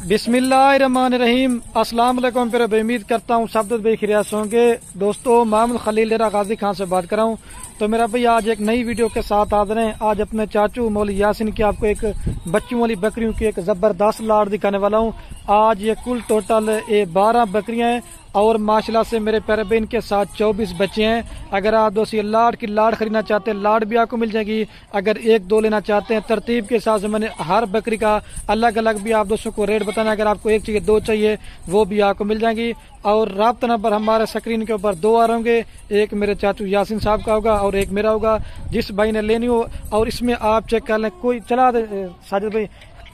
बिस्मिल्लाहिर्रहमानिर्रहीम। अस्सलाम वालेकुम। फिर उम्मीद करता हूँ सब दोस्त खैरियत होंगे। दोस्तों, मोहम्मद खलील डेरा गाजी खान से बात कर रहा हूँ। तो मेरा भाई आज एक नई वीडियो के साथ हाजिर हैं। आज अपने चाचू मौली यासिन की आपको एक बच्चों वाली बकरियों की एक जबरदस्त लाड़ दिखाने वाला हूँ। आज ये कुल टोटल 12 बकरियां हैं और माशाल्लाह से मेरे प्यारे भाई इनके साथ 24 बच्चे हैं। अगर आप दोस्त ये लाड़ की लाड़ खरीदना चाहते हैं, लाड़ भी आपको मिल जाएगी। अगर एक दो लेना चाहते हैं, तरतीब के हिसाब से मैंने हर बकरी का अलग अलग भी आप दोस्तों को रेट बताना। अगर आपको एक चाहिए, दो चाहिए, वो भी आपको मिल जाएंगी। और राब्ता नंबर हमारे स्क्रीन के ऊपर 2 आ रहे होंगे। एक मेरे चाचू यासिन साहब का होगा और एक मेरा होगा। जिस भाई ने लेनी हो, और इसमें आप चेक कर लें, कोई चला दे साजिद भाई,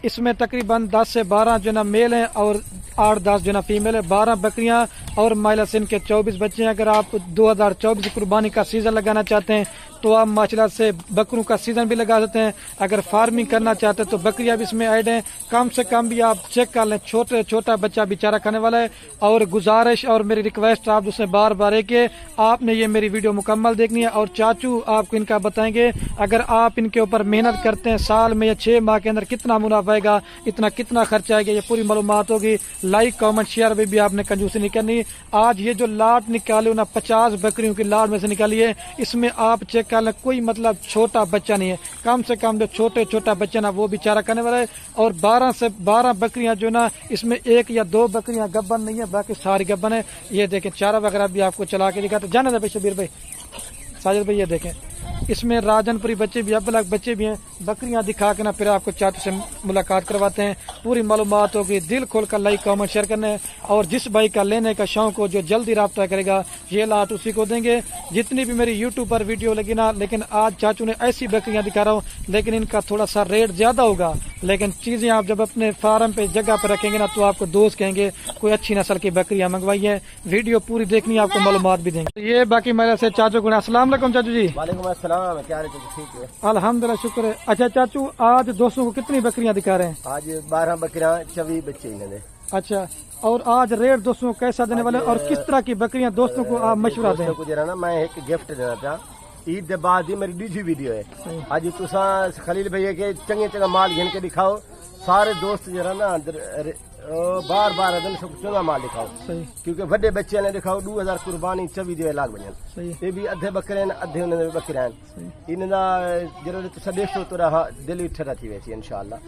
इसमें तकरीबन 10 से 12 जो ना मेल हैं और 8-10 जो ना फीमेल है। 12 बकरियां और माइला सिंह के 24 बच्चे हैं। अगर आप 2024 कुर्बानी का सीजन लगाना चाहते हैं तो आप माशाल्लाह से बकरों का सीजन भी लगा सकते हैं। अगर फार्मिंग करना चाहते हैं तो बकरियां भी इसमें ऐड हैं। कम से कम भी आप चेक कर लें, छोटा बच्चा बेचारा खाने वाला है। और गुजारिश और मेरी रिक्वेस्ट आप उससे बार बार है कि आपने ये मेरी वीडियो मुकम्मल देखनी है। और चाचू आपको इनका बताएंगे, अगर आप इनके ऊपर मेहनत करते हैं, साल में या 6 माह के अंदर कितना मुनाफा आएगा, इतना कितना खर्चा आएगा, ये पूरी मालूमात होगी। लाइक कमेंट शेयर भी आपने कंजूसी नहीं करनी। आज ये जो लाट निकाली ना 50 बकरियों की लाट में से निकाली है, इसमें आप चेक कर लें, कोई मतलब छोटा बच्चा नहीं है। कम से कम जो छोटा बच्चा ना वो बेचारा करने वाला है। और 12 से 12 बकरियां जो ना, इसमें 1 या 2 बकरियां गब्बन नहीं है, बाकी सारी गब्बन है। ये देखें, चारा वगैरह भी आपको चला के दिखाते जाने दे भाई शबीर भाई, साजिद भाई। ये देखें, इसमें राजनपुरी बच्चे भी, अबलग बच्चे भी हैं। बकरियां दिखा के ना फिर आपको चाचू से मुलाकात करवाते हैं, पूरी मालूमात होगी। दिल खोल कर लाइक कमेंट शेयर करना है। और जिस भाई का लेने का शौक हो, जो जल्दी राब्ता करेगा, ये लाट उसी को देंगे। जितनी भी मेरी यूट्यूब पर वीडियो लगी ना, लेकिन आज चाचू ने ऐसी बकरियां दिखा रहा हूँ, लेकिन इनका थोड़ा सा रेट ज्यादा होगा। लेकिन चीजें आप जब अपने फार्म पे जगह पर रखेंगे ना, तो आपको दोस्त कहेंगे कोई अच्छी नस्ल की बकरियां मंगवाई है। वीडियो पूरी देखनी है, आपको मालूमात भी देंगे। ये बाकी मेरे से चाचू को। अस्सलाम वालेकुम चाचू जी। वालेकुम अस्सलाम। क्या हाल है? ठीक है अल्हम्दुलिल्लाह, शुक्र है। अच्छा चाचू, आज दोस्तों को कितनी बकरियां दिखा रहे हैं? आज 12 बकरियां, 24 बच्चे इन्होंने। अच्छा, और आज रेट दोस्तों को कैसा देने वाले और किस तरह की बकरियां दोस्तों को आप मशवरा दें? दोस्तों को जरा ना मैं एक गिफ्ट देना था। ईद के बाद ही मेरी दूसरी वीडियो है। आज तुसा खलील भैया के चंगे माल गिन के दिखाओ। सारे दोस्त जरा ना बार दिन चंगा माल दिखाओ, क्योंकि बड़े बच्चे ने दिखाओ 2000 कुर्बानी 24 लाख बजन। ये भी अद्धे बकरे अद्धे उन्होंने बकरे इनका जरा तुसा देखो तो रहा दिल भी ठरा थी वैसी। इंशाल्लाह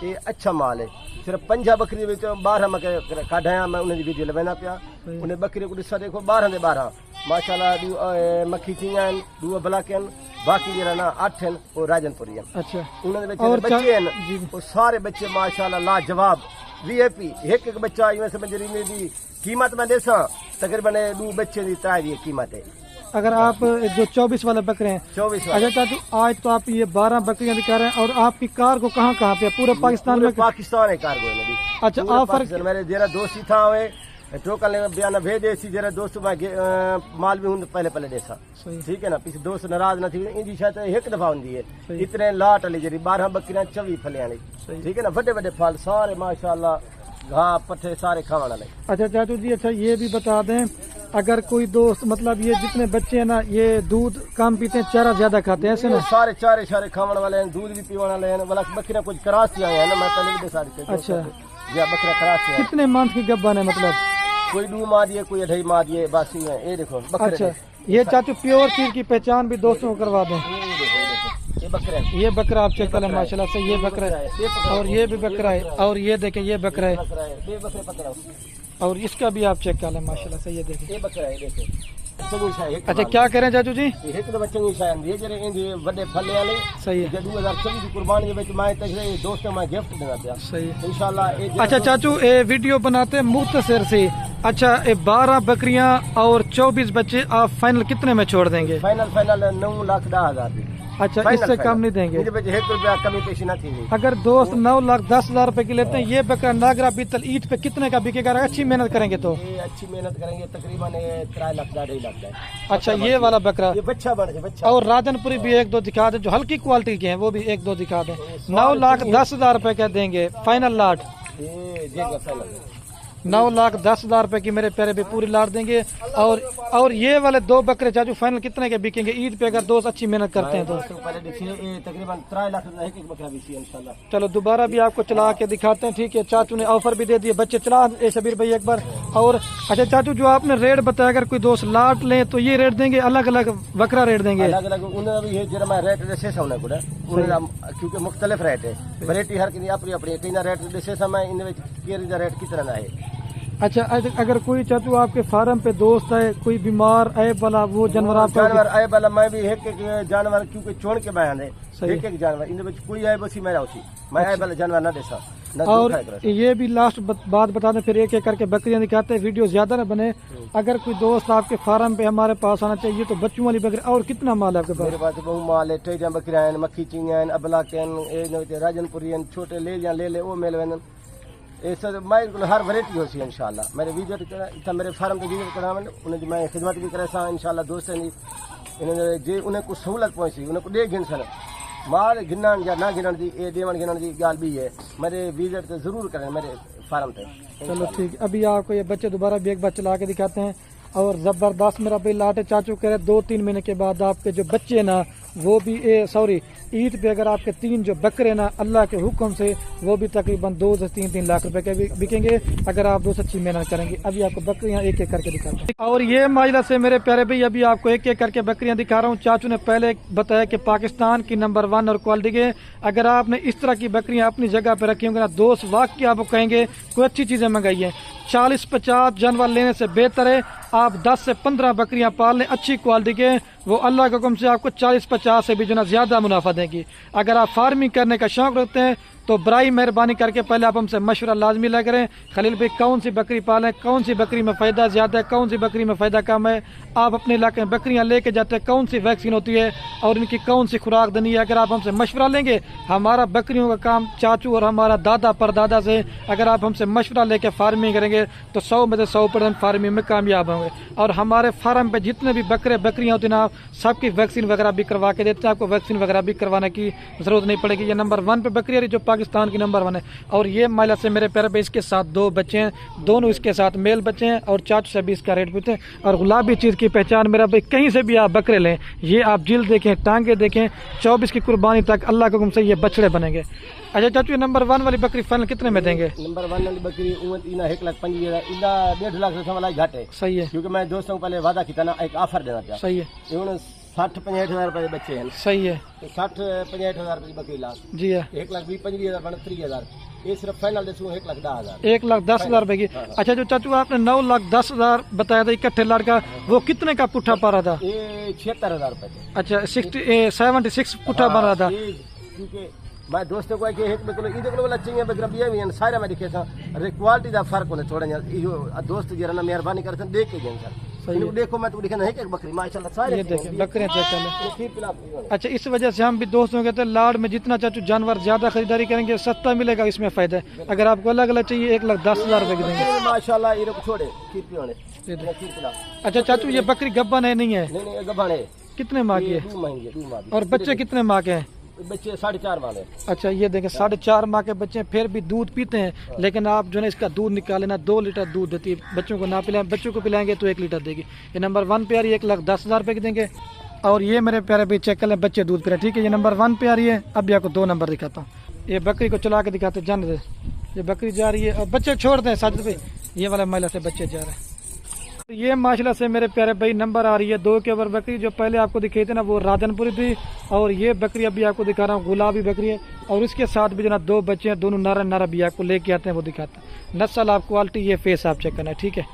ये अच्छा माल है। सिर्फ 5 बकरी 12 मैं काढ़ाया, मैं उन्हें वीडियो लगाना पिया। उन्हें बकरी को दिशा देखो 12 दे 12 माशाल्लाह। मक्खी चियां 2 ब्लैक हैं, बाकी जरा ना 8 हैं और राजनपुरी हैं। अच्छा, उन्होंने बच्चे हैं वो सारे बच्चे माशाल्लाह लाजवाब VIP। एक बच्चा इवें समझ रही मेरी कीमत में देसा तकरीबन 2 बच्चे की तारी कीमत है। अगर आप जो 24 वाले बकरे हैं, 24 अच्छा चाचू, आज तो आप ये 12 बकरियां दिखा रहे हैं। और आपकी कार को कहाँ पे? पूरे पाकिस्तान में? पाकिस्तान है कार्गो है मेरी। अच्छा, ऑफर मेरे जरा दोस्ती था हुए टोकन बयाना भेज देसी जरा दोस्त माल भी हूं पहले देसा। ठीक है ना, पीछे दोस्त नाराज न थी। इंदी शायद एक दफा होंगी है। इतने लाट वाली जरी 12 बकरियां 24 फले वाली। ठीक है ना, बड़े फल सारे माशाल्लाह, घास पट्टे सारे खाने वाले। अच्छा चाचू जी, अच्छा ये भी बता दें, अगर कोई दोस्त मतलब ये जितने बच्चे हैं ना, ये दूध कम पीते हैं, चारा ज्यादा खाते हैं, ऐसे ना? सारे चारे खाने वाले हैं, दूध भी पीने वाले हैं। बकरियां कुछ कराची आए हैं ना, मैं पहले भी सारी। अच्छा, बकरा कराची। कितने मंथ की गब्बन है? मतलब कोई 2 माह दिए, कोई 2.5 माह दिए, बासी है। ये देखो बकरे। अच्छा, ये चाचू प्योर चीज की पहचान भी दोस्तों को करवा दें। ये बकरा है। ये बकरा आप चेक करें माशाल्लाह से, ये बकरा है। और ये भी बकरा है। और ये देखें, ये बकरा है। और इसका भी आप चेक कर लें माशाल्लाह से, ये देखें, ये बकरा है। देखो अच्छा, क्या करें चाचू जी? एक तो बच्चों की शायद ये जरे इंदी बड़े फले वाले सही है। 2024 की कुर्बानी के विच मैं तक दोस्तों मैं गिफ्ट देना पिया। सही है इंशाल्लाह। अच्छा चाचू, ये वीडियो बनाते मुख्तसर से। अच्छा, ये 12 बकरियां और 24 बच्चे आप फाइनल कितने में छोड़ देंगे? फाइनल 9,10,000। अच्छा, इससे कम नहीं देंगे? 1 रुपया कमी पेशी न थी। अगर दोस्त 9,10,000 रुपए की लेते हैं, ये बकरा नागरा बीतल ईद पे कितने का बिकेगा? अच्छी मेहनत करेंगे तो? ये अच्छी मेहनत करेंगे तकरीबन 3 लाख 2.5 लाख का। अच्छा, ये वाला बकरा, ये बच्चा बन गया बच्चा। और राजनपुरी भी 1-2 दिखा दें, जो हल्की क्वालिटी के हैं, वो भी 1-2 दिखा दें। 9,10,000 रुपए का देंगे फाइनल लाट। 9,10,000 रुपए की मेरे प्यारे भाई पूरी लाट देंगे। और ये वाले दो बकरे चाचू फाइनल कितने के बिकेंगे ईद पे अगर दोस्त अच्छी मेहनत करते हैं तो? तकरीबन 3 लाख एक एक बकरा बिकी इंशाल्लाह। चलो दोबारा भी आपको चला के दिखाते हैं, ठीक है। चाचू ने ऑफर भी दे दिए, बच्चे चला शबीर भाई एक बार। और अच्छा चाचू जो आपने रेट बताया अगर कोई दोस्त लाट ले तो ये रेट देंगे, अलग अलग बकरा रेट देंगे? अलग अलग उन्हें भी जरा मैं रेट जैसे होना कुछ क्योंकि मुख्तलिफ रेट है, वैरायटी हर की अपनी अपनी तीन रेट जैसे समय इन रेट कितना है। अच्छा अगर कोई चाचू आपके फार्म पे दोस्त है कोई बीमार ऐब वाला वो जानवर आपका जानवर ऐब वाला मैं भी एक जानवर क्योंकि चुन के बयान है एक जानवर इन कोई ऐब उसी मेरा उसी मैं ऐब वाला जानवर ना देसा। और ये भी लास्ट बात बता दें फिर एक एक करके बकरियां दिखाते हैं, वीडियो ज्यादा न बने। अगर कोई दोस्त आपके फार्म पे हमारे पास आना चाहिए तो बच्चों वाली बकरी और कितना माल है आपके पास? मेरे पास बहु माल है, टेजा बकरियां मक्खी चिंगा अबला राजनपुरी छोटे ले वो मेल ऐसा मैं हर वैरायटी होती है इंशाल्लाह। मेरे विजिट मेरे फार्म पे विजिट करा उन्हें मैं खिदमत भी करे इंशाल्लाह। दोस्त इन्होंने जे उन्हें कुछ सहूलत पहुंची उन्हें को दे गिन सन माल गिनण या ना गिनण दी ए देवण गिनण दी गाल भी है। मेरे विजिट तो जरूर करें मेरे फार्म पे। चलो ठीक, अभी आपको ये बच्चे दोबारा भी एक बार चला के दिखाते हैं। और जबरदस्त मेरा भाई लाटे चाचू कह रहे 2-3 महीने के बाद आपके जो बच्चे ना वो भी सॉरी ईद पे अगर आपके 3 जो बकरे ना अल्लाह के हुक्म से वो भी तकरीबन 2 से 3 लाख रुपए के बिकेंगे अगर आप दोस्त अच्छी मेहनत करेंगे। अभी आपको बकरियां एक एक करके दिखाते हैं। और ये माजला से मेरे प्यारे भाई अभी आपको एक एक करके बकरियां दिखा रहा हूँ। चाचू ने पहले बताया कि पाकिस्तान की नंबर 1 और क्वालिटी के अगर आपने इस तरह की बकरियां अपनी जगह पे रखी होंगी ना दोस्त वाकई आपको कहेंगे कोई अच्छी चीजें मंगाई है। 40-50 जानवर लेने से बेहतर है आप 10 से 15 बकरियां पाल लें अच्छी क्वालिटी के, वो अल्लाह के हुक्म से आपको 40-50 से भी जो ना ज्यादा मुनाफा देगी। अगर आप फार्मिंग करने का शौक रखते हैं तो बराई मेहरबानी करके पहले आप हमसे मशवरा लाजमी ले करें खलील भाई कौन सी बकरी पालें, कौन सी बकरी में फ़ायदा ज़्यादा है, कौन सी बकरी में फ़ायदा कम है। आप अपने इलाके में बकरियां लेके जाते हैं कौन सी वैक्सीन होती है और इनकी कौन सी खुराक देनी है। अगर आप हमसे मशवरा लेंगे हमारा बकरियों का काम चाचू और हमारा दादा परदादा से अगर आप हमसे मशवरा लेके फार्मिंग करेंगे तो 100 में से 100% फार्मिंग में कामयाब होंगे। और हमारे फार्म पे जितने भी बकरियां होती हैं ना सबकी वैक्सीन वगैरह भी करवा के देते हैं, आपको वैक्सीन वगैरह भी करवाने की जरूरत नहीं पड़ेगी। ये नंबर 1 पे बकरी है जो पाकिस्तान की नंबर 1 है। और ये महिला से मेरे प्यारे भाई इसके साथ 2 बच्चे हैं, दोनों इसके साथ मेल बच्चे हैं और चाचू से भी इसका रेट पूछते हैं। और गुलाबी चीज की पहचान मेरा भाई कहीं से भी आप बकरे लें ये आप जिल देखें टांगे देखें 24 की कुर्बानी तक अल्लाह के हुक्म से ये बछड़े बनेंगे। अच्छा चाचू नंबर 1 वाली बकरी फाइनल कितने में देंगे? नंबर 1 वाली बकरी 1,50,000 1.5 लाख से वाला घाट है। सही है क्योंकि मैं दोस्तों को पहले वादा किया ना एक ऑफर देना था। सही है 60-65 रुपए बच्चे हैं। सही है 60-65 रुपए बकरी लाख जी है 1,20,25,000 30,000 ये सिर्फ फाइनल दे 1,10,000 1,10,000 रुपए की। अच्छा जो चाचू आपने 9,10,000 बताया था इकट्ठे लाख का वो कितने का पुट्ठा पा रहा था? ये 76,000 रुपए। अच्छा 76 पुट्ठा पा रहा था। क्योंकि मैं दोस्तों को एक वाला चाहिए बकरा भी है सारे में दिखे था क्वालिटी का फर्क होने थोड़ा दोस्त जरा ना मेहरबानी करते हैं देख के सर देखो मैं तो दिखा नहीं एक बकरी माशाल्लाह सारे ये देखें बकरियां चेक कर लें। अच्छा इस वजह से हम भी दोस्तों कहते हैं लाड़ में जितना चाचू जानवर ज्यादा खरीदारी करेंगे सस्ता मिलेगा इसमें फायदा है। अगर आपको अलग अलग चाहिए 1,10,000 रुपए की देंगे माशाल्लाह ये छोड़े। अच्छा चाचू ये बकरी गब्बन है नहीं है? नहीं गब्बन है। कितने माह की है? 2 महीने और बच्चे कितने माह के हैं? बच्चे 4.5 माह है। अच्छा ये देखें 4.5 माह के बच्चे फिर भी दूध पीते हैं लेकिन आप जो है इसका दूध निकाले ना 2 लीटर दूध देती है। बच्चों को ना पिलाएं, बच्चों को पिलाएंगे तो 1 लीटर देगी। ये नंबर 1 पे आ रही है 1,10,000 रुपए की देंगे। और ये मेरे प्यारे भाई चेक कर लें बच्चे दूध पी रहे ठीक है। ये नंबर 1 पे आ रही है। अभी आपको 2 नंबर दिखाता हूँ। ये बकरी को चला के दिखाते जाने दे। ये बकरी जा रही है और बच्चे छोड़ दें साजिद भाई ये वाला महिला से बच्चे जा रहे हैं। ये माशाल्लाह से मेरे प्यारे भाई नंबर आ रही है 2 के ऊपर बकरी जो पहले आपको दिखाई थी ना वो राजनपुरी थी और ये बकरी अभी आपको दिखा रहा हूँ गुलाबी बकरी है। और इसके साथ भी जो ना 2 बच्चे हैं दोनों नारा भी आपको लेके आते हैं वो दिखाते हैं। नस्ल आप क्वालिटी ये फेस आप चेक करना है ठीक है।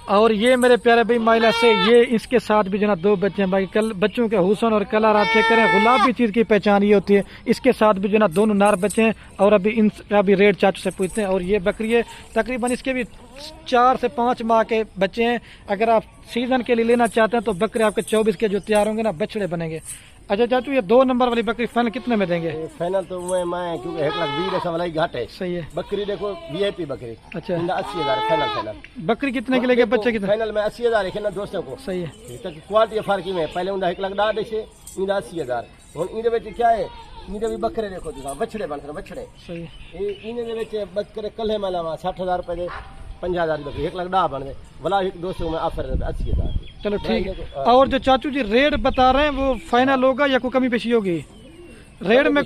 और ये मेरे प्यारे भाई महिला से ये इसके साथ भी जो ना 2 बच्चे हैं बाकी कल बच्चों के हुसन और कलर आप चेक करें गुलाबी चीज की पहचान ये होती है। इसके साथ भी जो ना दोनों नार बच्चे हैं और अभी इनका भी रेट चाचू से पूछते हैं। और ये बकरी है तकरीबन इसके भी 4 से 5 माह के बच्चे हैं। अगर आप सीजन के लिए लेना चाहते हैं तो बकरे आपके 24 के जो तैयार होंगे ना बछड़े बनेंगे। अच्छा चाचू ये 2 नंबर वाली बकरी फाइनल कितने में देंगे? फाइनल तो मैं क्योंकि 1,20,000 वाला ही घाट है। सही है बकरी देखो VIP बकरी। अच्छा 80,000 फाइनल। बकरी कितने के लेके बच्चे कितने? फाइनल में 80,000 है ना दोस्तों को। सही है क्वालिटी फर्क ही में पहले 1,10,000 से 80,000 हुन इनदे विच क्या है इनदे भी बकरे देखो बछड़े बन बछड़े। सही है इनदे विच बकरे कल्हे माला 60,000 रुपए दे 50,000 बकरी 1,10,000 बन गए वाला एक दोस्तों में ऑफर 80,000। चलो ठीक है। और जो चाचू जी रेट बता रहे हैं वो फाइनल होगा या कोई कमी पेशी होगी? रेट में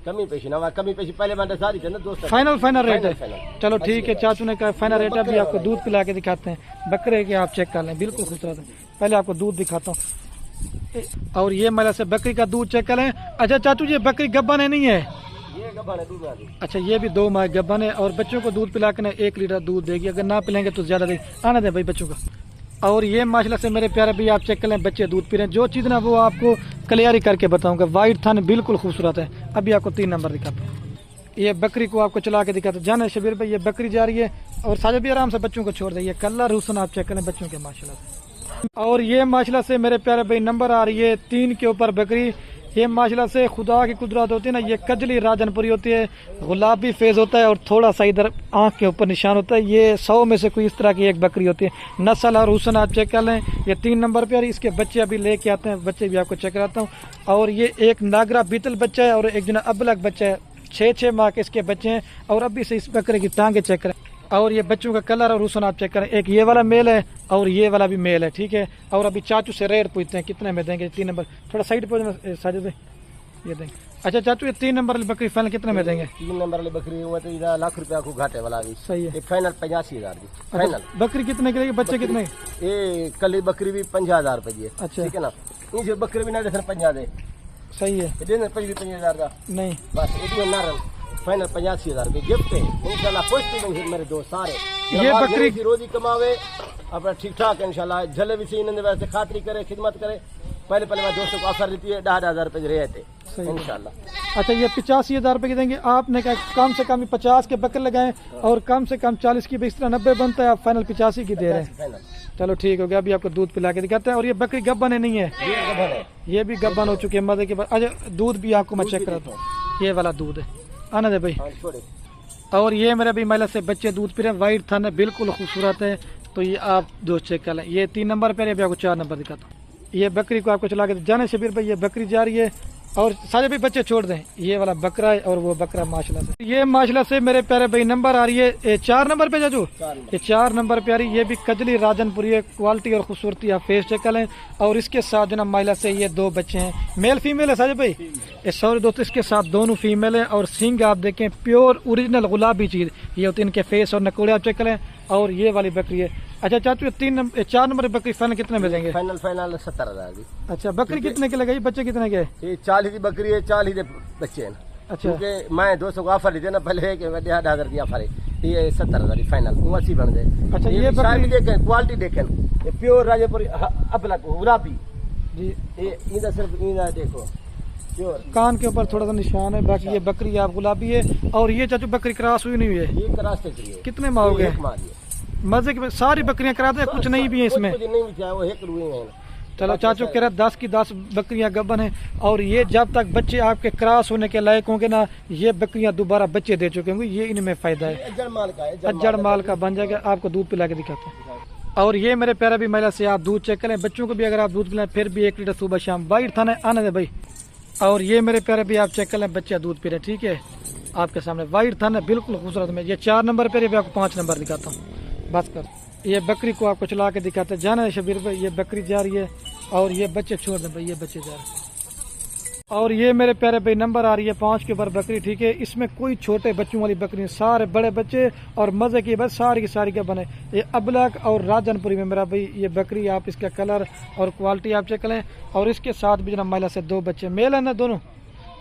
कमी पेशी ना कमी पेशी पहले मैंने सारी थे ना दोस्त। फाइनल रेट है। चलो ठीक है, चाचू ने कहा फाइनल रेट है। अभी आपको दूध पिला के दिखाते हैं बकरे के, आप चेक कर लें, बिल्कुल खूबसूरत है। पहले आपको दूध दिखाता हूँ और ये मेरा से बकरी का दूध चेक कर लें। अच्छा चाचू जी बकरी गब्बन है नहीं है? ये गब्बन है, दूध है। अच्छा ये भी 2 माह गब्बन है और बच्चों को दूध पिला के 1 लीटर दूध देगी, अगर ना पिलेंगे तो ज्यादा देगी। आने दें भाई बच्चों का। और ये माशाल्लाह से मेरे प्यारे भी आप चेक कर लें, बच्चे दूध पी रहे हैं। जो चीज़ ना वो आपको क्लियर करके बताऊंगा। वाइट थान बिल्कुल खूबसूरत है। अभी आपको 3 नंबर दिखाता हूँ। ये बकरी को आपको चला के दिखाता हूँ। जाना शबीर भाई, ये बकरी जा रही है और साजा भी आराम से बच्चों को छोड़ दें। कलर हुसन आप चेक करें बच्चों के माशाल्लाह से। और ये माशाल्लाह से मेरे प्यारे भाई नंबर आ रही है 3 के ऊपर बकरी। ये माशाल्लाह से खुदा की कुदरत होती है ना, ये कजली राजनपुरी होती है, गुलाबी फेज होता है और थोड़ा सा इधर आंख के ऊपर निशान होता है। ये 100 में से कोई इस तरह की एक बकरी होती है। नस्ल और हुसन आप चेक कर लें। ये 3 नंबर पे, और इसके बच्चे अभी लेके आते हैं, बच्चे भी आपको चेक कराता हूँ। और ये एक नागरा बीतल बच्चा है और एक जना अबलग बच्चा है। 6 माह के इसके बच्चे हैं और अभी से इस बकरे की टांगे चेक करें। और ये बच्चों का कलर और हुसन आप चेक करें। एक ये वाला मेल है और ये वाला भी मेल है, ठीक है। और अभी चाचू से रेट पूछते हैं कितने में देंगे। 3 नंबर थोड़ा साइड पर साजिद भाई, ये देंगे। अच्छा चाचू ये 3 नंबर वाली बकरी फाइनल कितने में देंगे? 3 नंबर वाली बकरी हुआ तो इधर लाख रुपया को घाटे वाला भी सही है। फाइनल 85,000 की फाइनल। बकरी कितने की रहेगी, बच्चे कितने? ये कल बकरी भी 50,000 रुपये की है। अच्छा ठीक है ना, ये बकरी भी ना देखना 50 दे। सही है। 50,000 का नहीं बस ये ना फाइनल 85,000 रुपये गिफ्ट है इंशाल्लाह। पॉजिटिव मेरे दोस्त सारे ये बकरी की रोजी कमावे अपना ठीक ठाक इंशाल्लाह। झले भी सी वैसे खातरी करे, खिदमत करे। पहले मैं दोस्तों को ऑफर देती है 10,000 रुपये रहते इंशाल्लाह। अच्छा ये 85,000 रुपये की देंगे। आपने कहा कम से कम 50 के बकरे लगाएं और कम से कम 40 की भी, इस तरह 90 बनता है। आप फाइनल 85 की दे रहे हैं। चलो ठीक हो गया। अभी आपको दूध पिला के दिखाते हैं। और ये बकरी गब्बन है नहीं है? ये भी गब्बन हो चुकी है मदे के बाद। अच्छा दूध भी आपको मैं चेक कराता हूँ। ये वाला दूध है, आना दे भाई। और ये मेरे भी महिला से बच्चे दूध पी रहे हैं। वाइट थान है, बिल्कुल खूबसूरत है। तो ये आप दोस्त चेक कर लें। ये 3 नंबर पे, अभी आपको 4 नंबर दिखाता हूँ। ये बकरी को आपको चला के जाने शबीर भाई, ये बकरी जा रही है और सारे भी बच्चे छोड़ दें। ये वाला बकरा है और वो बकरा माशाल्लाह से। ये माशाल्लाह से मेरे प्यारे भाई नंबर आ रही है 4 नंबर पे जाजू। ये 4 नंबर पे आ रही है। ये भी कजली राजनपुरी है। क्वालिटी और खूबसूरती आप फेस चेक करें। और इसके साथ जो ना महिला से ये 2 बच्चे हैं, मेल फीमेल है साजिद भाई। ये सॉरी दोस्तों, इसके साथ दोनों फीमेल है। और सींग आप देखें प्योर ओरिजिनल गुलाबी चीज ये होती है इनके फेस और नकोड़े आप चेक करें। और ये वाली बकरी है। अच्छा चाचू 4 नंबर बकरी फाइनल कितने में देंगे? फाइनल 70,000 की। अच्छा बकरी कितने की लगाई, बच्चे कितने के? ये 40 की बकरी है, 40 के बच्चे हैं। अच्छा क्योंकि मैं दोस्तों को ऑफर दी ना पहले कि 10,000 की ऑफर है। ये 70,000 की फाइनल 80 बन गए। अच्छा ये बकरी देखें, क्वालिटी देखें, ये प्योर राजेपुरी अपलक गुलाबी जी। ये इधर सिर्फ इधर देखो प्योर, कान के ऊपर थोड़ा सा निशान है। बाकी ये बकरी आप गुलाबी है। और ये चाचू बकरी क्रॉस हुई नहीं हुई है? ये क्रॉस तक है। कितने माह हो गए? मजे की सारी बकरियां कराते हैं, कुछ नहीं भी है इसमें? नहीं भी वो एक रुई है। चलो चाचू कह रहे 10 की 10 बकरियां गब्बन है। और ये जब तक बच्चे आपके क्रॉस होने के लायक होंगे ना, ये बकरियां दोबारा बच्चे दे चुके होंगे। ये इनमें फायदा है, अज्जड़ माल का बन जाएगा। आपको दूध पिला के दिखाते हैं। और ये मेरे प्यारा भी महिला से आप दूध चेक करें। बच्चों को भी अगर आप दूध पिलाएं फिर भी 1 लीटर सुबह शाम। वाइट थाना आने दे भाई। और ये मेरे प्यारे भी आप चेक कर लें, बच्चे दूध पी रहे हैं, ठीक है आपके सामने। वाइट थाना बिल्कुल खूबसूरत में। ये 4 नंबर पे, भी आपको 5 नंबर दिखाता हूँ। बस कर ये बकरी को आपको चला के दिखाते हैं। जाना है शबीर भाई, ये बकरी जा रही है और ये बच्चे छोड़ दें भाई, ये बच्चे जा रहे हैं। और ये मेरे प्यारे भाई नंबर आ रही है 5 के ऊपर बकरी, ठीक है। इसमें कोई छोटे बच्चों वाली बकरी, सारे बड़े बच्चे और मजे की बस सारी की सारी क्या बने। ये अबलक और राजनपुरी में मेरा भाई ये बकरी, आप इसका कलर और क्वालिटी आप चेक करें। और इसके साथ भी जना महिला से 2 बच्चे मेल है ना,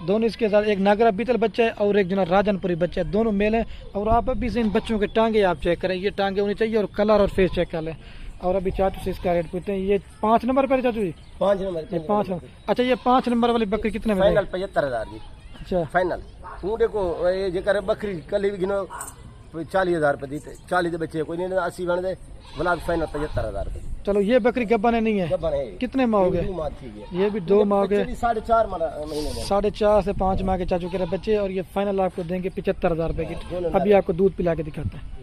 दोनों इसके साथ एक नागरा बीतल बच्चा है और एक जना राजनपुरी बच्चा है, दोनों मेल हैं। और आप अभी से इन बच्चों के टांगे आप चेक करें, ये टांगे होनी चाहिए और कलर और फेस चेक कर लें। और अभी चाचू से इसका रेट पूछते हैं। ये 5 नंबर पर चाचू जी? 5 नंबर। 5 नंबर। अच्छा ये 5 नंबर वाली बकरी कितने में? फाइनल 75,000 की। अच्छा फाइनल तू देखो ये जेकर बकरी कल भी गिनो 40,000 रुपये दी, 40 बच्चे कोई नहीं 80 बन गए बोला। फाइनल 75,000 रुपये। चलो ये बकरी गब्बन है नहीं है? गब्बन है। कितने माह हो गए? ये भी 2 माह हो गए। 4.5 महीने में 4.5 से 5 माह के चाचू के बच्चे। और ये फाइनल आपको देंगे 75,000 रुपये की। अभी आपको दूध पिला के दिखाते हैं।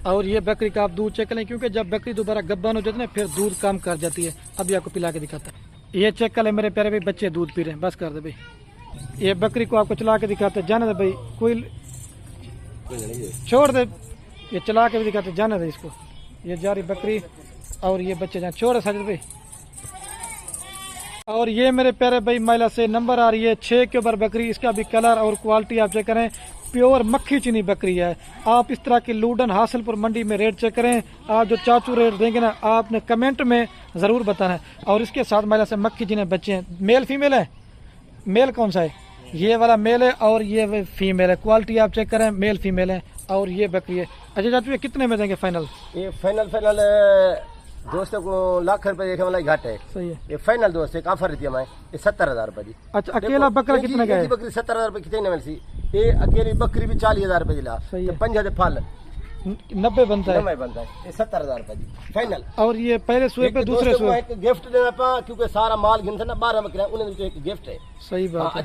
और ये बकरी का आप दूध चेक करें, क्योंकि जब बकरी दोबारा गब्बन हो जाती है ना फिर दूध कम कर जाती है। अभी आपको पिला के दिखाता है। ये चेक कर ले मेरे प्यारे भाई, बच्चे दूध पी रहे हैं। बस कर दे भाई, ये बकरी को आपको चला के दिखाते हैं। जाने दे भाई, कोई छोड़ दे ये चला के भी दिखाते, जाने दे इसको। ये जा रही बकरी और ये बच्चे जान छोड़ साजिद भाई। और ये मेरे प्यारे भाई महिला से नंबर आ रही है 6 के ऊपर बकरी। इसका भी कलर और क्वालिटी आप चेक करें, प्योर मक्खी चीनी बकरी है। आप इस तरह की लूडन हासिलपुर मंडी में रेट चेक करें। आप जो चाचू रेट देंगे ना, आपने कमेंट में जरूर बताना है। और इसके साथ महिला से मक्खी चीनी बच्चे हैं, मेल फीमेल है। मेल कौन सा है? ये वाला मेल है और ये फीमेल है। क्वालिटी आप चेक करें, मेल फीमेल है। और ये बकरी है। अच्छा चाचू ये कितने में देंगे फाइनल? ये फाइनल दोस्तों को लाख रुपए देखने वाला घाट है। सही है। ये फाइनल दोस्त है, ऑफर रहती है हमारे, ये 70,000 रुपए जी। अच्छा अकेला बकरा कितने का है? बकरी 70,000 रुपए कितने में सी? ये अकेली बकरी भी 40,000 रुपए दिला। सही है। 50 फल 90 बनता है। 90 बनता है। ये 70,000 रुपए जी फाइनल। और ये पहले सुए पे दूसरे सुए एक गिफ्ट देना पा, क्योंकि सारा माल गिनता ना 12 बकरियां, उन्हें एक गिफ्ट है। सही बात है।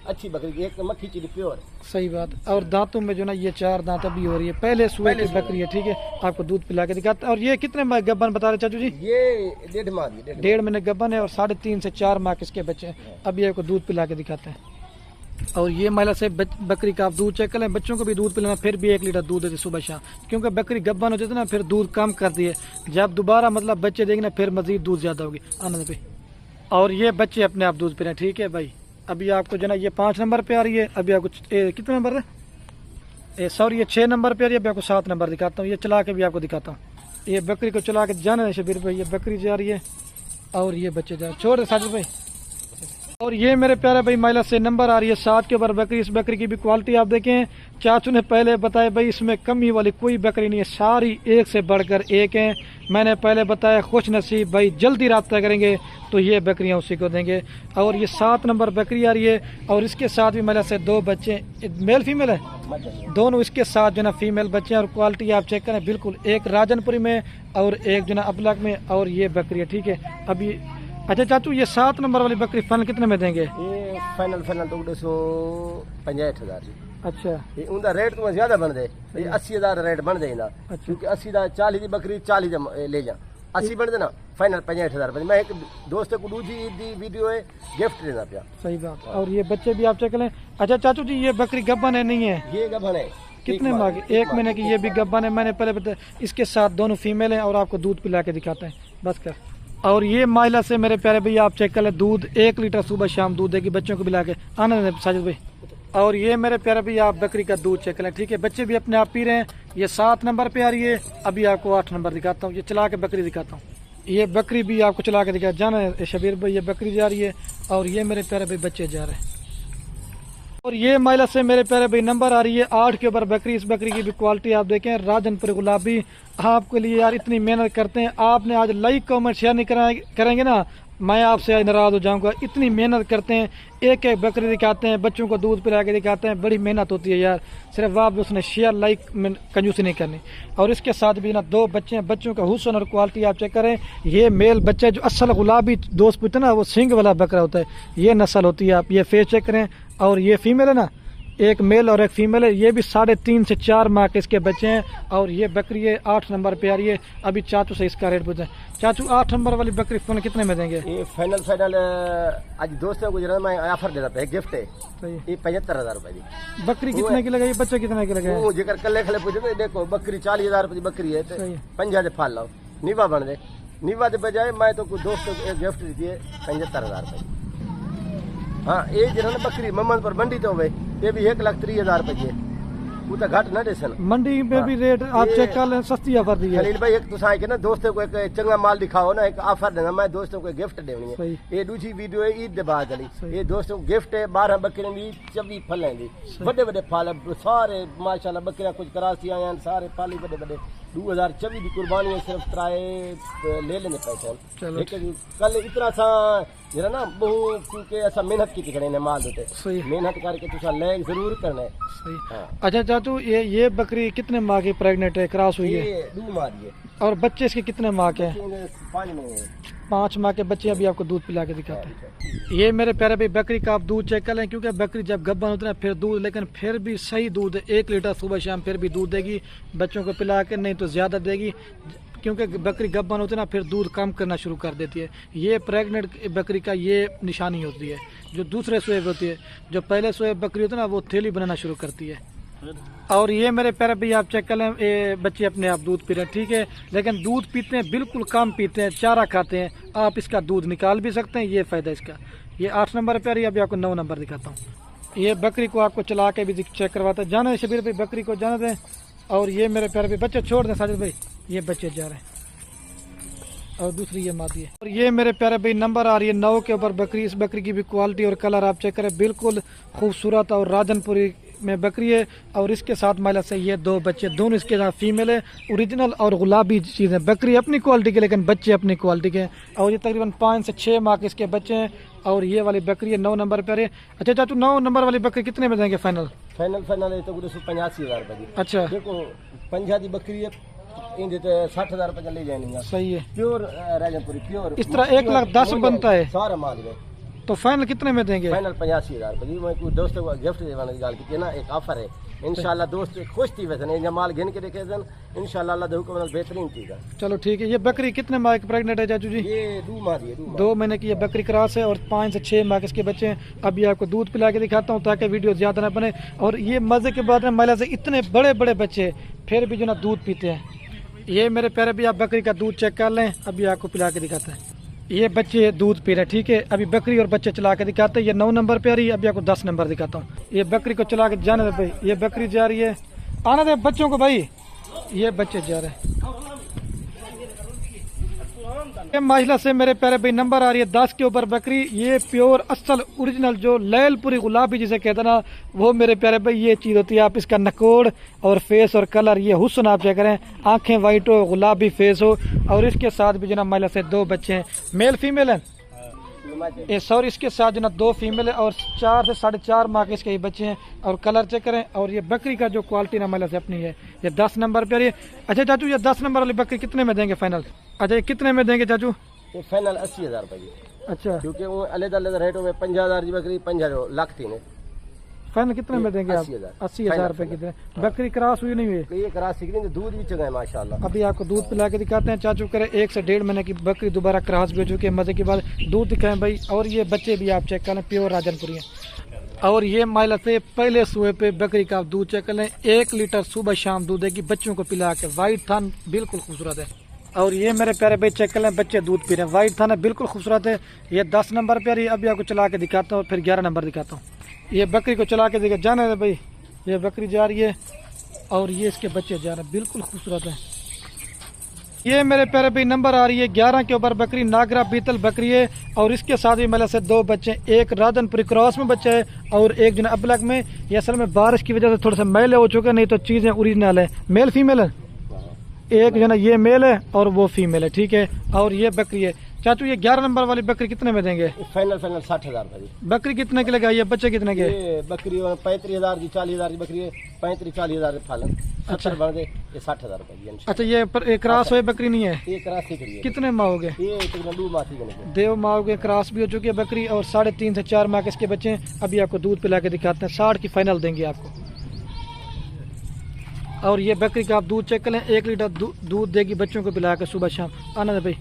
अच्छी बकरी, एक मक्खी चीनी प्योर। सही बात। और दांतों में जो ना ये 4 दांत अभी हो रही है, पहले सुए की बकरी है। ठीक है, आपको दूध पिला के दिखाते। और ये कितने गब्बन बता रहे चाचू जी? ये 1.5 माह की, 1.5 महीने गब्बन है और 3.5 से 4 माह किसके बच्चे हैं। अभी आपको दूध पिला के दिखाते हैं। और ये महिला से बकरी का आप दूध चेक करें। बच्चों को भी दूध पिलाना, फिर भी 1 लीटर दूध देती सुबह शाम, क्योंकि बकरी गब्बन हो जाती है ना, फिर दूध कम कर दिए। जब दोबारा मतलब बच्चे देंगे ना, फिर मजीद दूध ज्यादा होगी। आनंद भाई। और ये बच्चे अपने आप दूध पी रहे हैं। ठीक है भाई। अभी आपको जो ना ये 5 नंबर पे आ रही है। अभी आपको कितने नंबर है? सॉरी ये 6 नंबर पे आ रही है। अभी आपको 7 नंबर दिखाता हूँ। ये चला के भी आपको दिखाता हूँ। ये बकरी को चला के जाने शबीर भाई। ये बकरी जा रही है और ये बच्चे जा रहे। छोड़ दे साजिद भाई। और ये मेरे प्यारे भाई महिला से नंबर आ रही है 7 के ऊपर बकरी। इस बकरी की भी क्वालिटी आप देखें। चाचू ने पहले बताया भाई इसमें कमी वाली कोई बकरी नहीं है, सारी एक से बढ़कर एक है। मैंने पहले बताया खुश नसीब भाई जल्दी राब्ता करेंगे तो ये बकरियां उसी को देंगे। और ये 7 नंबर बकरी आ रही है। और इसके साथ भी महिला से 2 बच्चे, मेल फीमेल है दोनों। इसके साथ जो ना फीमेल बच्चे हैं। और क्वालिटी आप चेक करें, बिल्कुल एक राजनपुरी में और एक जो ना अबलग में। और ये बकरी है। ठीक है। अभी अच्छा चाचू ये 7 नंबर वाली बकरी फाइनल कितने में देंगे? ये फाइनल तो 265,000 जी। अच्छा ये उनका रेट तो ज्यादा बन दे, 80,000 रेट बन दे ना। अच्छा। क्योंकि 80 40 की बकरी 40 ले जा, 80 बन देना फाइनल 65,000 रुपए। मैं एक दोस्त को दूजी दी वीडियो है गिफ्ट देना पिया। सही बात। और ये बच्चे भी आप चेक करें। अच्छा चाचू जी ये बकरी गब्बन है नहीं है? ये गबन है। कितने माह की? 1 महीने की। ये भी गब्बन है। मैंने पहले बताया। इसके साथ दोनों फीमेल हैं। और आपको दूध पिला के दिखाते हैं, बस कर। और ये महिला से मेरे प्यारे भैया आप चेक कर ले, दूध 1 लीटर सुबह शाम दूध देगी बच्चों को पिला के। आनंद साजिद भाई। और ये मेरे प्यारे भैया आप बकरी का दूध चेक करें। ठीक है, बच्चे भी अपने आप पी रहे हैं। ये 7 नंबर पे आ रही है। अभी आपको 8 नंबर दिखाता हूँ। ये चला के बकरी दिखाता हूँ। ये बकरी भी आपको चला के दिखा जाना शबीर भाई। ये बकरी जा रही है और ये मेरे प्यारे भाई बच्चे जा रहे हैं। और ये महिला से मेरे प्यारे भाई नंबर आ रही है 8 के ऊपर बकरी। इस बकरी की भी क्वालिटी आप देखें, राजनपुर गुलाबी। आपके लिए यार इतनी मेहनत करते हैं, आपने आज लाइक कमेंट शेयर नहीं करेंगे ना, मैं आपसे आज नाराज हो जाऊंगा। इतनी मेहनत करते हैं, एक एक बकरी दिखाते हैं, बच्चों को दूध पिला के दिखाते हैं। बड़ी मेहनत होती है यार। सिर्फ आप उसने शेयर लाइक में कंजूसी नहीं करनी। और इसके साथ भी ना 2 बच्चे हैं। बच्चों का हुस्न और क्वालिटी आप चेक करें। ये मेल बच्चा जो असल गुलाबी दोस्त पूछते ना, वो सिंग वाला बकरा होता है, ये नस्ल होती है। आप ये फेस चेक करें। और ये फीमेल है ना, एक मेल और एक फीमेल है। ये भी 3.5 से 4 माह के इसके बच्चे हैं। और ये बकरी है 8 नंबर पे आ रही है। अभी चाचू से इसका रेट पूछे। चाचू 8 नंबर वाली बकरी फोन कितने में देंगे? ये फाइनल आज दोस्तों को जरा मैं ऑफर दे रहा है, गिफ्ट है। ये 75,000 रुपए की बकरी कितने की लगाई? बच्चे कितने की लगाए? वो जेकर कल खले पूछे देखो बकरी 40,000 रुपए की बकरी है तो 50 फाल लाओ नीवा बन दे। नीवा के बजाय मैं तो दोस्तों को एक गिफ्ट दी है 75,000 रुपए। हाँ ये जरा ना बकरी मोहम्मद पर मंडी तो हुए, ये भी 1,30,000 रुपए की। वो तो घट ना देसन मंडी में भी रेट आप चेक कर लें, सस्ती ऑफर दी है। खलील भाई एक तुसा के ना दोस्तों को एक चंगा माल दिखाओ ना, एक ऑफर देना, मैं दोस्तों को गिफ्ट देनी है। ये दूसरी वीडियो है ईद के बाद वाली। ये दोस्तों को गिफ्ट है 12 बकरियां भी 24 फल हैं, बड़े बड़े फल सारे माशाल्लाह। बकरियां कुछ करासी आए हैं, सारे फाली बड़े बड़े। 2024 की कुर्बानी है, सिर्फ ट्राए ले लेने पैसे। लेकिन कल इतना सा जरा ना बहु क्योंकि ऐसा मेहनत की खड़े ने माल देते, मेहनत करके तुसा ले जरूर करना है। हाँ। अच्छा चाचू ये बकरी कितने माह की प्रेग्नेंट है, क्रॉस हुई है? 2 माह की है। और बच्चे इसके कितने माह के हैं? 5 महीने। 5 माह के बच्चे अभी आपको दूध पिला के दिखाते हैं। ये मेरे प्यारे भाई बकरी का आप दूध चेक कर लें, क्योंकि बकरी जब गब्बन होती है ना फिर दूध, लेकिन फिर भी सही दूध 1 लीटर सुबह शाम फिर भी दूध देगी। बच्चों को पिला के नहीं तो ज्यादा देगी, क्योंकि बकरी गब्बन होती है ना फिर दूध कम करना शुरू कर देती है। ये प्रेग्नेंट बकरी का ये निशानी होती है। जो दूसरे सोए होती है, जो पहले सोए बकरी होती है ना वो थैली बनाना शुरू करती है। और ये मेरे प्यारे भैया आप चेक कर लें, ये बच्चे अपने आप दूध पी रहे हैं, ठीक है, लेकिन दूध पीते हैं बिल्कुल कम पीते हैं, चारा खाते हैं। आप इसका दूध निकाल भी सकते हैं, ये फायदा इसका। ये 8 नंबर प्यारे, अभी आपको 9 नंबर दिखाता हूँ। ये बकरी को आपको चला के भी चेक करवाता है। जाना है शबीर भाई, बकरी को जाना दें। और ये मेरे प्यारे भाई बच्चे छोड़ दें साजिद भाई, ये बच्चे जा रहे हैं। और दूसरी ये मादी है। और ये मेरे प्यारे भाई नंबर आ रही है 9 के ऊपर बकरी। इस बकरी की भी क्वालिटी और कलर आप चेक करें, बिल्कुल खूबसूरत और राजनपुरी में बकरी है। और इसके साथ माला से ये 2 बच्चे, दोनों इसके साथ फीमेल है, ओरिजिनल और गुलाबी चीज़ें। बकरी अपनी क्वालिटी के, लेकिन बच्चे अपनी क्वालिटी के। और ये तकरीबन 5 से 6 माह के इसके बच्चे हैं। और ये वाली बकरी है 9 नंबर पर है। अच्छा चाचू, 9 नंबर वाली बकरी कितने में देंगे फाइनल? फाइनल है तो 85,000 रुपये। अच्छा, देखो पंजाबी बकरी है, इन 60,000 रुपये ले जाएंगे। सही है, प्योर राजनपुरी प्योर। इस तरह 1,10,000 बनता है सारा माल गए। तो फाइनल कितने में देंगे? फाइनल 85,000 रुपये। मैं कोई दोस्तों को गिफ्ट देने की गाल की ना, एक ऑफर है। इंशाल्लाह दोस्त खुश थी वैसे जब माल गिन के देखे इंशाल्लाह अल्लाह हुक्म नाल बेहतरीन चीज है। चलो ठीक है। ये बकरी कितने माह की प्रेग्नेंट है चाचू जी? ये 2 माह की है, 2 महीने की ये बकरी क्रॉस है और 5 से 6 माह के इसके बच्चे हैं। अभी आपको दूध पिला के दिखाता हूँ ताकि वीडियो ज्यादा ना बने। और ये मजे के बाद में महिला से इतने बड़े बड़े बच्चे फिर भी जो ना दूध पीते हैं। ये मेरे प्यारे भी आप बकरी का दूध चेक कर लें, अभी आपको पिला के दिखाते हैं। ये बच्चे दूध पी रहे हैं, ठीक है। अभी बकरी और बच्चे चला के दिखाते हैं। ये 9 नंबर पे आ रही है, अभी आपको 10 नंबर दिखाता हूँ। ये बकरी को चला के जाने दे भाई, ये बकरी जा रही है, आने दे बच्चों को भाई, ये बच्चे जा रहे हैं। ये माशला से मेरे प्यारे भाई नंबर आ रही है 10 के ऊपर बकरी। ये प्योर असल ओरिजिनल जो लैलपुरी गुलाबी जिसे कहते हैं ना, वो मेरे प्यारे भाई ये चीज होती है। आप इसका नकोड़ और फेस और कलर, ये हुस्न आप चेक करें, आंखें वाइट हो, गुलाबी फेस हो। और इसके साथ भी जना महिला से 2 बच्चे हैं, मेल फीमेल है ये सॉरी। इसके साथ जना 2 फीमेल है और 4 से 4.5 माह के इसके ये बच्चे हैं। और कलर चेक करें। और ये बकरी का जो क्वालिटी ना महिला से अपनी है। ये 10 नंबर पे आ रही है। अच्छा चाचू, ये 10 नंबर वाली बकरी कितने में देंगे फाइनल? अच्छा, ये कितने में देंगे चाचू? ये फाइनल 80,000 रुपये। अच्छा, क्योंकि वो अलग अलग रेटों में 50,000 की बकरी 50 लाख थी ने। फाइनल कितने में देंगे आप? 80,000 रुपए की। बकरी क्रॉस हुई नहीं हुई? ये क्रॉस सीख रही, दूध भी चंगा है माशाल्लाह। अभी आपको दूध पिला के दिखाते हैं। चाचू करे 1 से 1.5 महीने की बकरी दोबारा क्रॉस भी हो चुकी है। मजे की बात, दूध दिखाएं भाई। और ये बच्चे भी आप चेक करें, प्योर राजनपुरी है। और ये माइला से पहले सुबह पे बकरी का आप दूध चेक कर लें, 1 लीटर सुबह शाम दूध देगी बच्चों को पिला के। व्हाइट थान बिल्कुल खूबसूरत है। और ये मेरे प्यारे भाई चेक कर लें, बच्चे दूध पी रहे हैं, व्हाइट थान है, बिल्कुल खूबसूरत है। ये 10 नंबर पे आ रही है, अभी आपको चला के दिखाता हूँ, फिर 11 नंबर दिखाता हूँ। ये बकरी को चला के देखिए, जाने है भाई, ये बकरी जा रही है और ये इसके बच्चे जा रहे हैं, बिल्कुल खूबसूरत है। ये मेरे प्यारे भाई नंबर आ रही है 11 के ऊपर बकरी, नागरा बीतल बकरी है। और इसके साथ भी मेले से 2 बच्चे, एक राजनपुरी क्रॉस में बच्चा है और एक जो अबलग में। ये असल में बारिश की वजह से थोड़े से मैले हो चुके हैं, नहीं तो चीजें ओरिजिनल है। मेल फीमेल है, एक जो ना ये मेल है और वो फीमेल है, ठीक है। और ये बकरी है। चाचू, ये 11 नंबर वाली बकरी कितने में देंगे? फाइनल 60,000 रुपये। बकरी कितने की लगाई है, बच्चे कितने के? ये बकरी 35,000 की, 40,000 की बकरी है, 35-40,000 फालन। अच्छा, बन गए, ये 60,000 रुपये। अच्छा, ये क्रॉस हुई बकरी नहीं है? ये क्रॉस सीख रही है। कितने माह हो गए? ये तकरीबन 2 माह थी। देव माह के क्रॉस भी हो चुकी है बकरी और 3.5 से 4 माह के इसके बच्चे हैं। अभी आपको दूध पिला के दिखाते हैं, 60 की फाइनल देंगे आपको। और ये बकरी का आप दूध चेक कर लें, 1 लीटर दूध देगी बच्चों को पिला के सुबह शाम। आनंद भाई,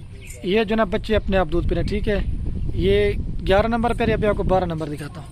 ये जो ना बच्चे अपने आप दूध पी रहे हैं, ठीक है। ये 11 नंबर पर, अभी आपको 12 नंबर दिखाता हूँ।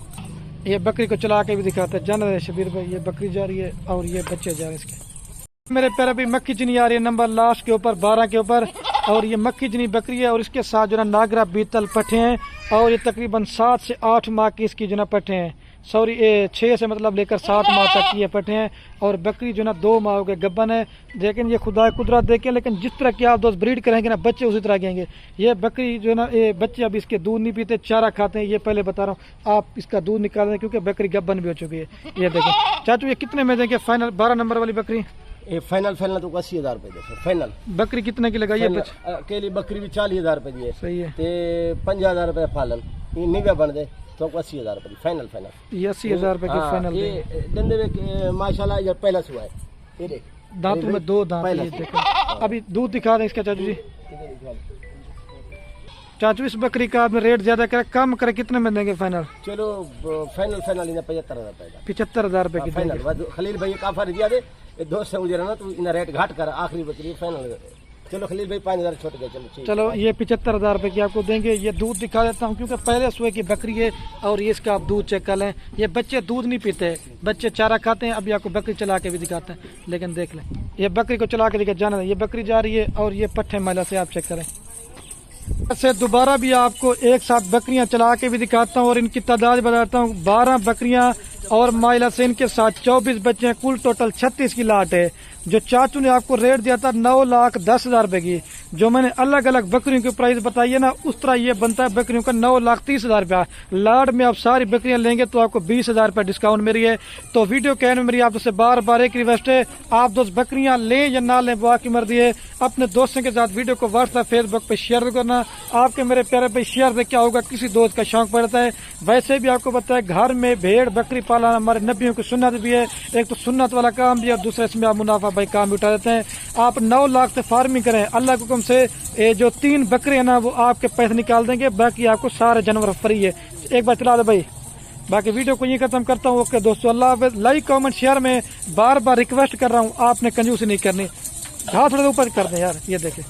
ये बकरी को चला के भी दिखाते हैं, जान रहे शबीर भाई। ये बकरी जा रही है और ये बच्चे जा रहे हैं इसके। मेरे प्यारे भाई मक्खी चनी आ रही है नंबर लास्ट के ऊपर, 12 के ऊपर। और ये मक्खी चनी बकरी है और इसके साथ जो ना नागरा बीतल पट्टे हैं। और ये तकरीबन 7 से 8 माह की इसकी जो ना पट्टे हैं, सॉरी 6 से मतलब लेकर 7 माह तक ये पट्टे हैं। और बकरी जो ना 2 माह के गब्बन है। लेकिन ये खुदा कुदरत देखे, लेकिन जिस तरह की आप दोस्त ब्रीड करेंगे ना, बच्चे उसी तरह आएंगे। ये बकरी जो ना, ये बच्चे अभी इसके दूध नहीं पीते, चारा खाते हैं। ये पहले बता रहा हूँ, आप इसका दूध निकाल दें क्योंकि बकरी गब्बन भी हो चुकी है। ये देखें चाचू, ये कितने में देंगे फाइनल? 12 नंबर वाली बकरी ये फाइनल तो 80,000 रुपये देखो फाइनल। बकरी कितने की लगाई है? अकेली बकरी भी 40,000 रुपये की है। सही है। 50,000 रुपये फालन, ये निगा बन दे तो 80,000 रुपये फाइनल। ये 80,000 रुपये की फाइनल। ये डंडे में माशाल्लाह ये पहला सुबह है। ये देख दांतों में 2 दांत है, ये देखो। अभी दूध दिखा दें इसका चाचू जी। चाचू, इस बकरी का आपने रेट ज्यादा करा, कम करे, कितने में देंगे फाइनल? चलो फाइनल 75,000 रुपये। 75,000 रुपये की फाइनल। खलील भाई का ऑफर दिया दे, दोस्त से मुझे ना तो इन रेट घाट कर आखिरी बकरी फाइनल चलो खलील भाई 5000 छोड़ गए, चलो ठीक। चलो ये 75,000 रुपए की आपको देंगे। ये दूध दिखा देता हूँ क्योंकि पहले सुबह की बकरी है और ये इसका आप दूध चेक कर लें। ये बच्चे दूध नहीं पीते, बच्चे चारा खाते हैं। अभी आपको बकरी चला के भी दिखाते हैं, लेकिन देख लें ये बकरी को चला के दिखा जाना। ये बकरी जा रही है और ये पट्टे मैला से आप चेक करें। ऐसे दोबारा भी आपको एक साथ बकरियां चला के भी दिखाता हूँ और इनकी तादाद बताता हूँ। 12 बकरियां और माइला से इनके साथ 24 बच्चे हैं, कुल टोटल 36 की लाट है। जो चाचू ने आपको रेट दिया था 9,10,000 रुपए की, जो मैंने अलग अलग बकरियों की प्राइस बताई है ना, उस तरह ये बनता है बकरियों का 9,30,000 रुपया। लाट में आप सारी बकरियां लेंगे तो आपको 20,000 रुपये डिस्काउंट मिल रही है। तो वीडियो के एंड में मेरी आपसे बार बार एक रिक्वेस्ट है, आप दोस्त बकरियां लें या ना लें वो आपकी मर्जी है। अपने दोस्तों के साथ वीडियो को व्हाट्सएप फेसबुक पे शेयर करना। आपके मेरे प्यारे पे शेयर से क्या होगा, किसी दोस्त का शौक पड़ता है। वैसे भी आपको पता है घर में भेड़ बकरी पालना हमारे नबियों की सुन्नत भी है। एक तो सुन्नत वाला काम भी है और दूसरे इसमें आप मुनाफा भाई काम भी उठा देते हैं। आप 9 लाख से फार्मिंग करें, अल्लाह के हुक्म से ये जो 3 बकरे हैं ना वो आपके पैसे निकाल देंगे, बाकी आपको सारे जानवर फ्री है। एक बार चला दो भाई। बाकी वीडियो को ये खत्म करता हूँ। ओके दोस्तों, अल्लाह हाफ़िज़। लाइक कमेंट शेयर में बार बार रिक्वेस्ट कर रहा हूँ, आपने कंजूसी नहीं करनी। हाथ थोड़ा ऊपर कर दें यार, ये देखें।